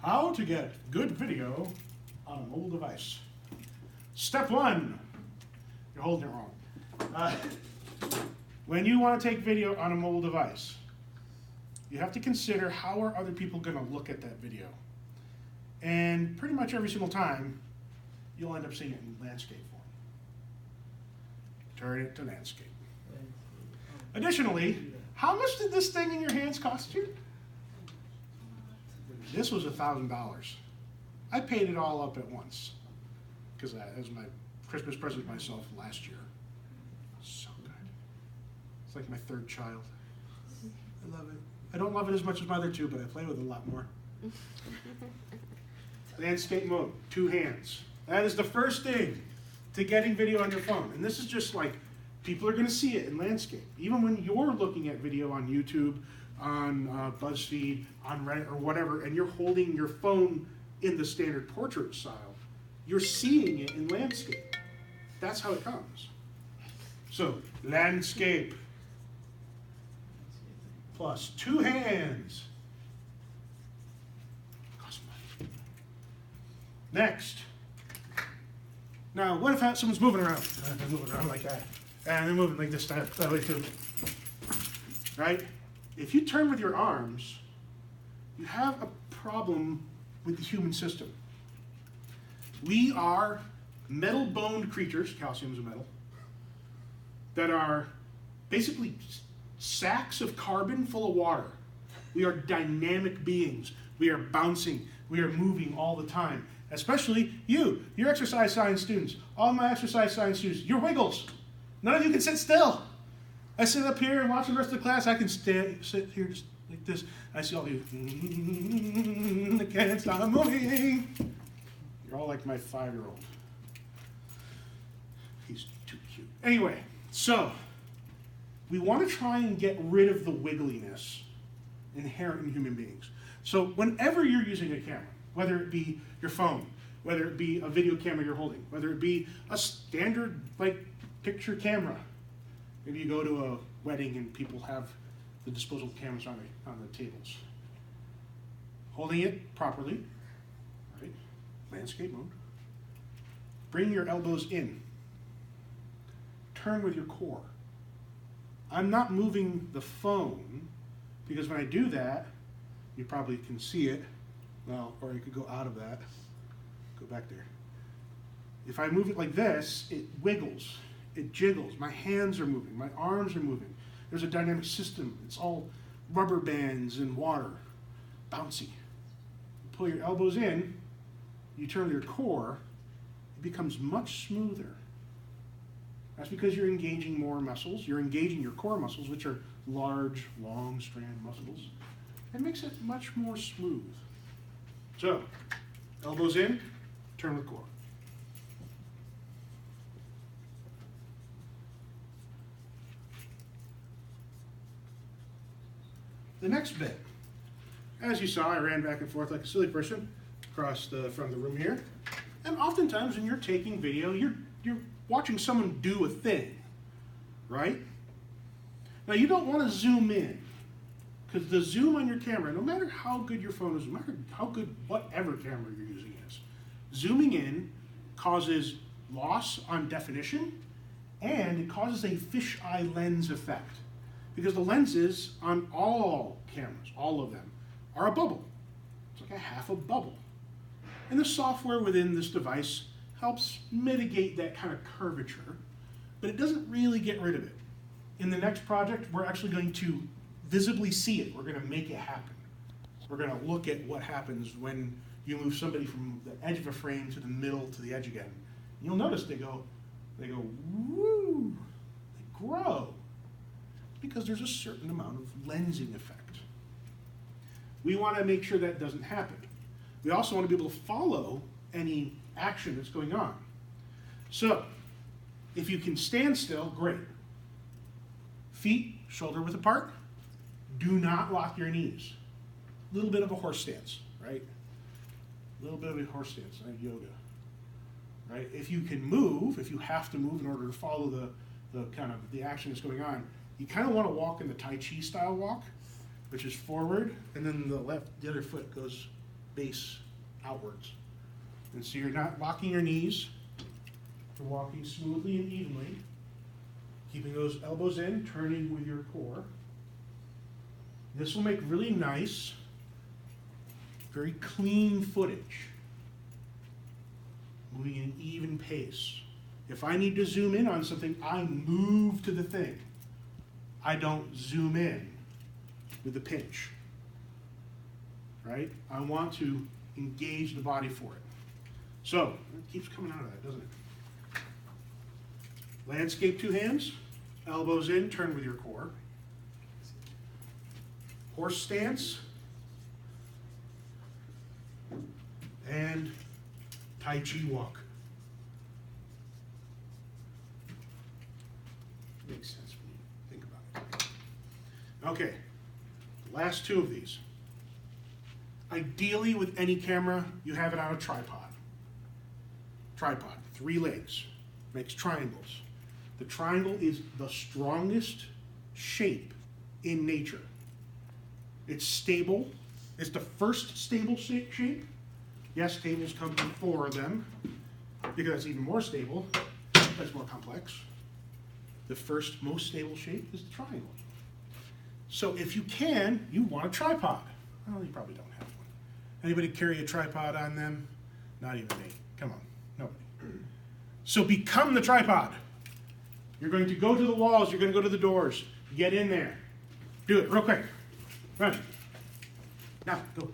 How to get good video on a mobile device. Step one, you're holding it wrong. When you want to take video on a mobile device, you have to consider how are other people going to look at that video. And pretty much every single time, you'll end up seeing it in landscape form. Turn it to landscape. Additionally, how much did this thing in your hands cost you? This was $1,000. I paid it all up at once because that was my Christmas present to myself last year. So good. It's like my third child. I love it. I don't love it as much as my other two, but I play with it a lot more. Landscape mode, 2 hands. That is the first thing to getting video on your phone. And this is just like, people are going to see it in landscape. Even when you're looking at video on YouTube, on BuzzFeed, on Reddit, or whatever, and you're holding your phone in the standard portrait style, you're seeing it in landscape. That's how it comes. So, landscape plus 2 hands. Costs money. Next. Now, what if someone's moving around? They're moving around like that. And they're moving like this, that way too. Right? If you turn with your arms, you have a problem with the human system. We are metal-boned creatures, calcium is a metal, that are basically sacks of carbon full of water. We are dynamic beings. We are bouncing. We are moving all the time. Especially you're exercise science students. All my exercise science students, you're wiggles. None of you can sit still. I sit up here and watch the rest of the class. I can sit here just like this. I see all of you. I can't stop moving. You're all like my 5-year-old. He's too cute. Anyway, so we want to try and get rid of the wiggliness inherent in human beings. So whenever you're using a camera, whether it be your phone, whether it be a video camera you're holding, whether it be a standard like picture camera, maybe you go to a wedding and people have the disposable cameras on the tables. Holding it properly, right? Landscape mode. Bring your elbows in. Turn with your core. I'm not moving the phone because when I do that, you probably can see it. Well, or you could go out of that. Go back there. If I move it like this, it wiggles. It jiggles. My hands are moving. My arms are moving. There's a dynamic system. It's all rubber bands and water. Bouncy. You pull your elbows in, you turn to your core, it becomes much smoother. That's because you're engaging more muscles. You're engaging your core muscles, which are large, long strand muscles. It makes it much more smooth. So, elbows in, turn with core. The next bit. As you saw, I ran back and forth like a silly person across the front of the room here. And oftentimes when you're taking video, you're watching someone do a thing, right? Now you don't want to zoom in, because the zoom on your camera, no matter how good your phone is, no matter how good whatever camera you're using is, zooming in causes loss on definition, and it causes a fisheye lens effect. Because the lenses on all cameras, all of them, are a bubble. It's like a half a bubble. And the software within this device helps mitigate that kind of curvature, but it doesn't really get rid of it. In the next project, we're actually going to visibly see it. We're going to make it happen. We're going to look at what happens when you move somebody from the edge of a frame to the middle to the edge again. You'll notice they go, woo, they grow. Because there's a certain amount of lensing effect. We want to make sure that doesn't happen. We also want to be able to follow any action that's going on. So, if you can stand still, great. Feet shoulder width apart. Do not lock your knees. A little bit of a horse stance, right? A little bit of a horse stance, like yoga. Right? If you can move, if you have to move in order to follow the kind of the action that's going on, you kind of want to walk in the Tai Chi style walk, which is forward, and then the other foot goes base outwards. And so you're not locking your knees. You're walking smoothly and evenly, keeping those elbows in, turning with your core. This will make really nice, very clean footage, moving at an even pace. If I need to zoom in on something, I move to the thing. I don't zoom in with the pinch, right? I want to engage the body for it. So, it keeps coming out of that, doesn't it? Landscape, two hands, elbows in, turn with your core. Horse stance, and Tai Chi walk. Makes sense when you think about it. Okay, last two of these. Ideally, with any camera, you have it on a tripod. Tripod, 3 legs, makes triangles. The triangle is the strongest shape in nature. It's stable. It's the first stable shape. Yes, tables come before them because it's even more stable, but it's more complex. The first most stable shape is the triangle. So if you can, you want a tripod. Well, you probably don't have one. Anybody carry a tripod on them? Not even me. Come on, nobody. So become the tripod. You're going to go to the walls. You're going to go to the doors. Get in there. Do it real quick. Run. Now, go.